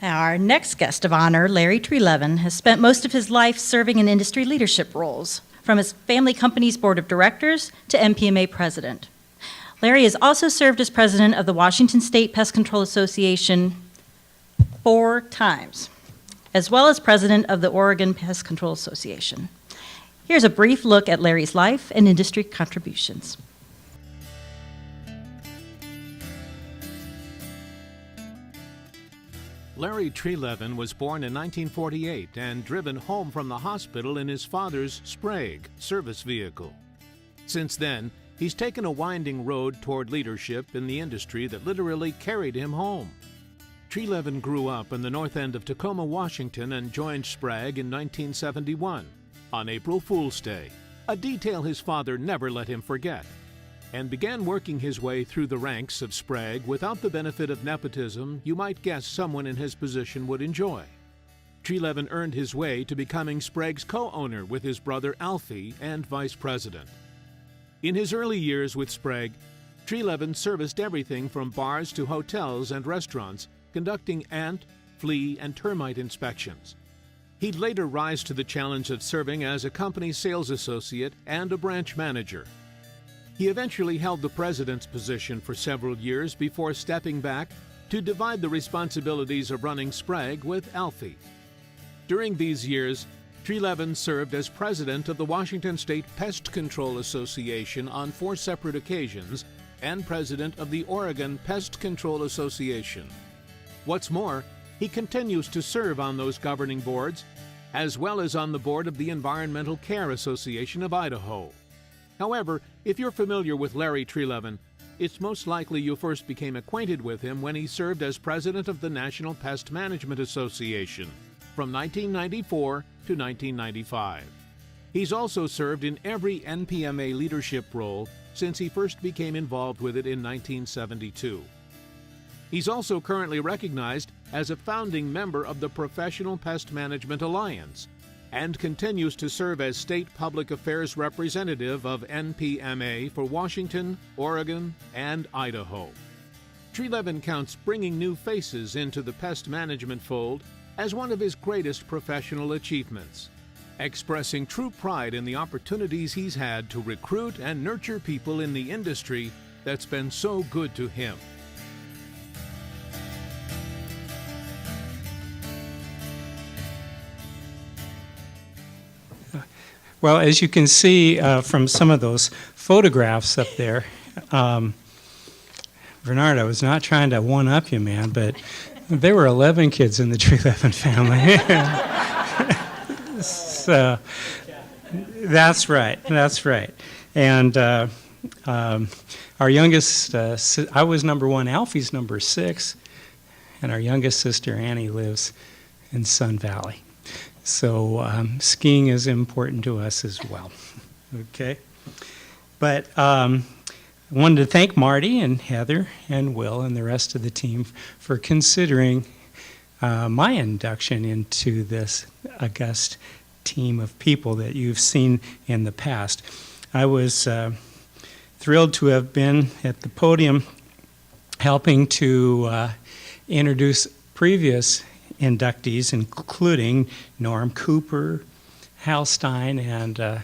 Our next guest of honor, Larry Treleven, has spent most of his life serving in industry leadership roles, from his family company's board of directors to NPMA president. Larry has also served as president of the Washington State Pest Control Association 4 times, as well as president of the Oregon Pest Control Association. Here's a brief look at Larry's life and industry contributions. Larry Treleven was born in 1948 and driven home from the hospital in his father's Sprague service vehicle. Since then, he's taken a winding road toward leadership in the industry that literally carried him home. Treleven grew up in the north end of Tacoma, Washington, and joined Sprague in 1971 on April Fool's Day, a detail his father never let him forget, and began working his way through the ranks of Sprague without the benefit of nepotism you might guess someone in his position would enjoy. Treleven earned his way to becoming Sprague's co-owner with his brother Alfie and vice president. In his early years with Sprague, Treleven serviced everything from bars to hotels and restaurants, conducting ant, flea, and termite inspections. He'd later rise to the challenge of serving as a company sales associate and a branch manager. He eventually held the president's position for several years before stepping back to divide the responsibilities of running Sprague with Alfie. During these years, Treleven served as president of the Washington State Pest Control Association on 4 separate occasions and president of the Oregon Pest Control Association. What's more, he continues to serve on those governing boards, as well as on the board of the Environmental Care Association of Idaho. However, if you're familiar with Larry Treleven, it's most likely you first became acquainted with him when he served as president of the National Pest Management Association from 1994 to 1995. He's also served in every NPMA leadership role since he first became involved with it in 1972. He's also currently recognized as a founding member of the Professional Pest Management Alliance and continues to serve as State Public Affairs Representative of NPMA for Washington, Oregon, and Idaho. Treleven counts bringing new faces into the pest management fold as one of his greatest professional achievements, expressing true pride in the opportunities he's had to recruit and nurture people in the industry that's been so good to him. Well, as you can see from some of those photographs up there, Bernard, I was not trying to one-up you, man, but there were 11 kids in the Treleven family. So that's right. And our youngest, I was number 1, Alfie's number 6, and our youngest sister, Annie, lives in Sun Valley. So skiing is important to us as well, okay? But I wanted to thank Marty and Heather and Will and the rest of the team for considering my induction into this august team of people that you've seen in the past. I was thrilled to have been at the podium helping to introduce previous inductees, including Norm Cooper, Hal Stein, and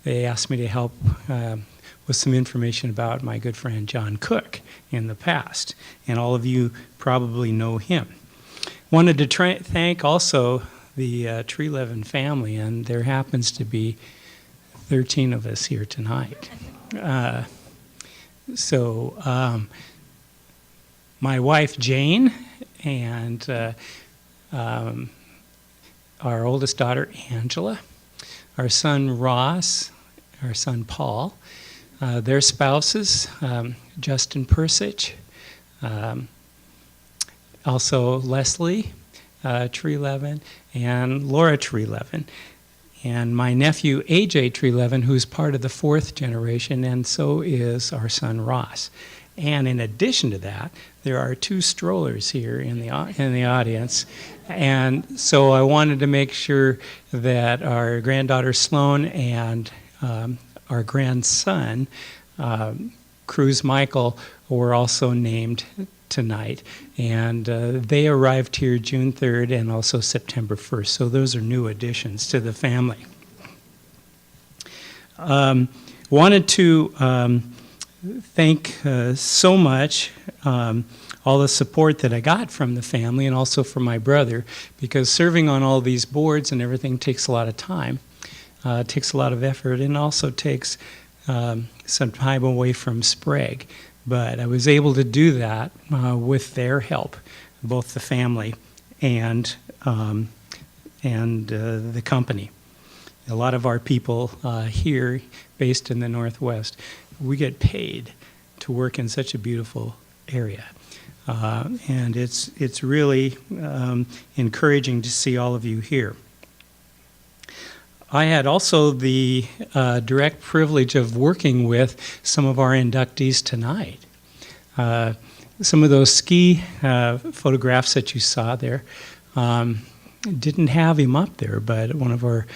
they asked me to help with some information about my good friend John Cook in the past, and all of you probably know him. Wanted to thank also the Treleven family, and there happens to be 13 of us here tonight. My wife Jane and our oldest daughter Angela, our son Ross, our son Paul, their spouses, Justin Persich, also Leslie Treleven, and Laura Treleven, and my nephew AJ Treleven, who's part of the 4th generation, and so is our son Ross. And in addition to that, there are 2 strollers here in the audience, and so I wanted to make sure that our granddaughter Sloan and our grandson Cruz Michael were also named tonight. And they arrived here June 3rd and also September 1st. So those are new additions to the family. Wanted to thank so much all the support that I got from the family and also from my brother, because serving on all these boards and everything takes a lot of time. It takes a lot of effort, and also takes some time away from Sprague. But I was able to do that with their help, both the family and the company. A lot of our people here, based in the Northwest, we get paid to work in such a beautiful area. And it's really encouraging to see all of you here. I had also the direct privilege of working with some of our inductees tonight. Some of those ski photographs that you saw there didn't have him up there, but one of our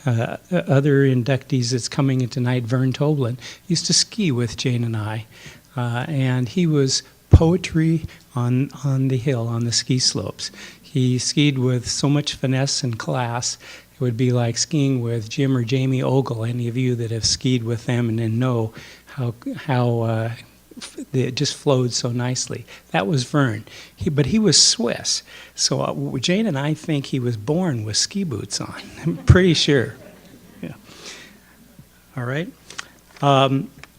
other inductees that's coming in tonight, Vern Toblin, used to ski with Jane and I, and he was poetry on the hill, on the ski slopes. He skied with so much finesse and class. It would be like skiing with Jim or Jamie Ogle. Any of you that have skied with them and then know how it just flowed so nicely. That was Vern. But he was Swiss. So Jane and I think he was born with ski boots on. I'm pretty sure. Yeah. All right.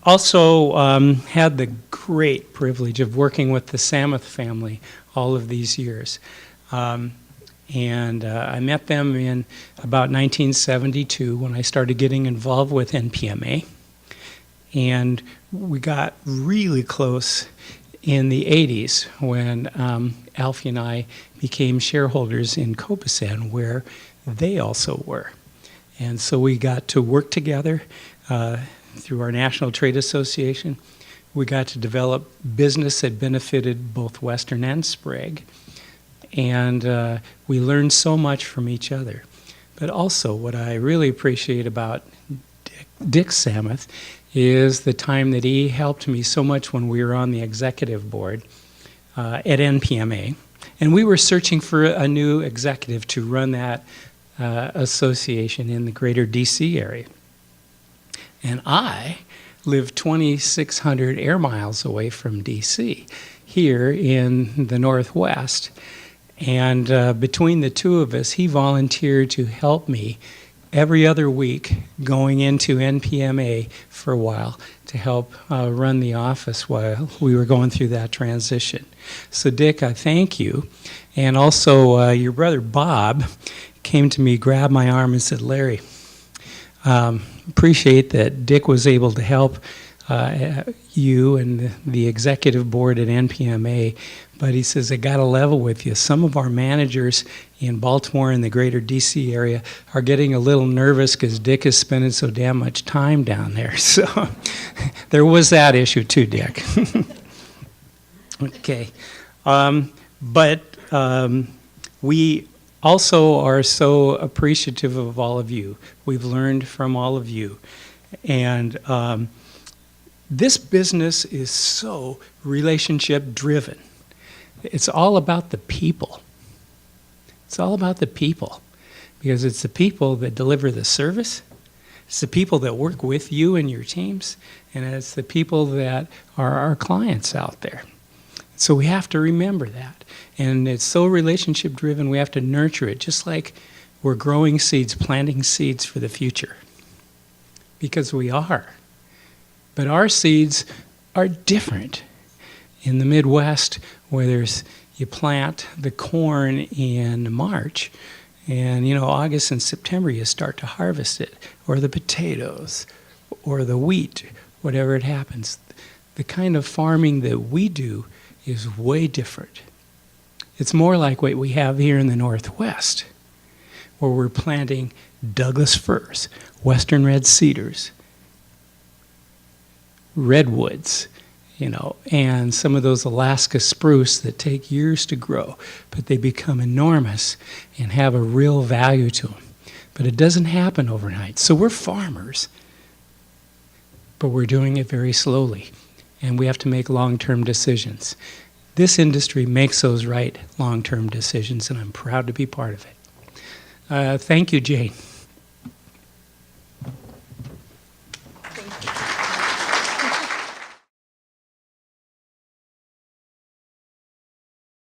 Also had the great privilege of working with the Samuth family all of these years. And I met them in about 1972 when I started getting involved with NPMA. And we got really close in the 80s when Alfie and I became shareholders in Copasan, where they also were. And so we got to work together through our National Trade Association. We got to develop business that benefited both Western and Sprague. And we learned so much from each other. But also what I really appreciate about Dick Samuth is the time that he helped me so much when we were on the executive board at NPMA. And we were searching for a new executive to run that association in the greater DC area. And I live 2,600 air miles away from DC, here in the Northwest. And between the two of us, he volunteered to help me every other week going into NPMA for a while to help run the office while we were going through that transition. So Dick, I thank you. And also your brother Bob came to me, grabbed my arm and said, Larry, appreciate that Dick was able to help you and the executive board at NPMA, but he says, I got to level with you. Some of our managers in Baltimore and the greater DC area are getting a little nervous because Dick is spending so damn much time down there. So there was that issue too, Dick. Okay. But we also are so appreciative of all of you. We've learned from all of you. And this business is so relationship driven. It's all about the people. It's all about the people, because it's the people that deliver the service. It's the people that work with you and your teams, and it's the people that are our clients out there. So we have to remember that. And it's so relationship driven, we have to nurture it, just like we're growing seeds, planting seeds for the future. Because we are. But our seeds are different. In the Midwest, where you plant the corn in March, and August and September you start to harvest it, or the potatoes, or the wheat, whatever it happens. The kind of farming that we do is way different. It's more like what we have here in the Northwest, where we're planting Douglas firs, western red cedars, redwoods, and some of those Alaska spruce that take years to grow, but they become enormous and have a real value to them. But it doesn't happen overnight. So we're farmers, but we're doing it very slowly, and we have to make long-term decisions. this industry makes those right long-term decisions, and I'm proud to be part of it. Thank you, Jane.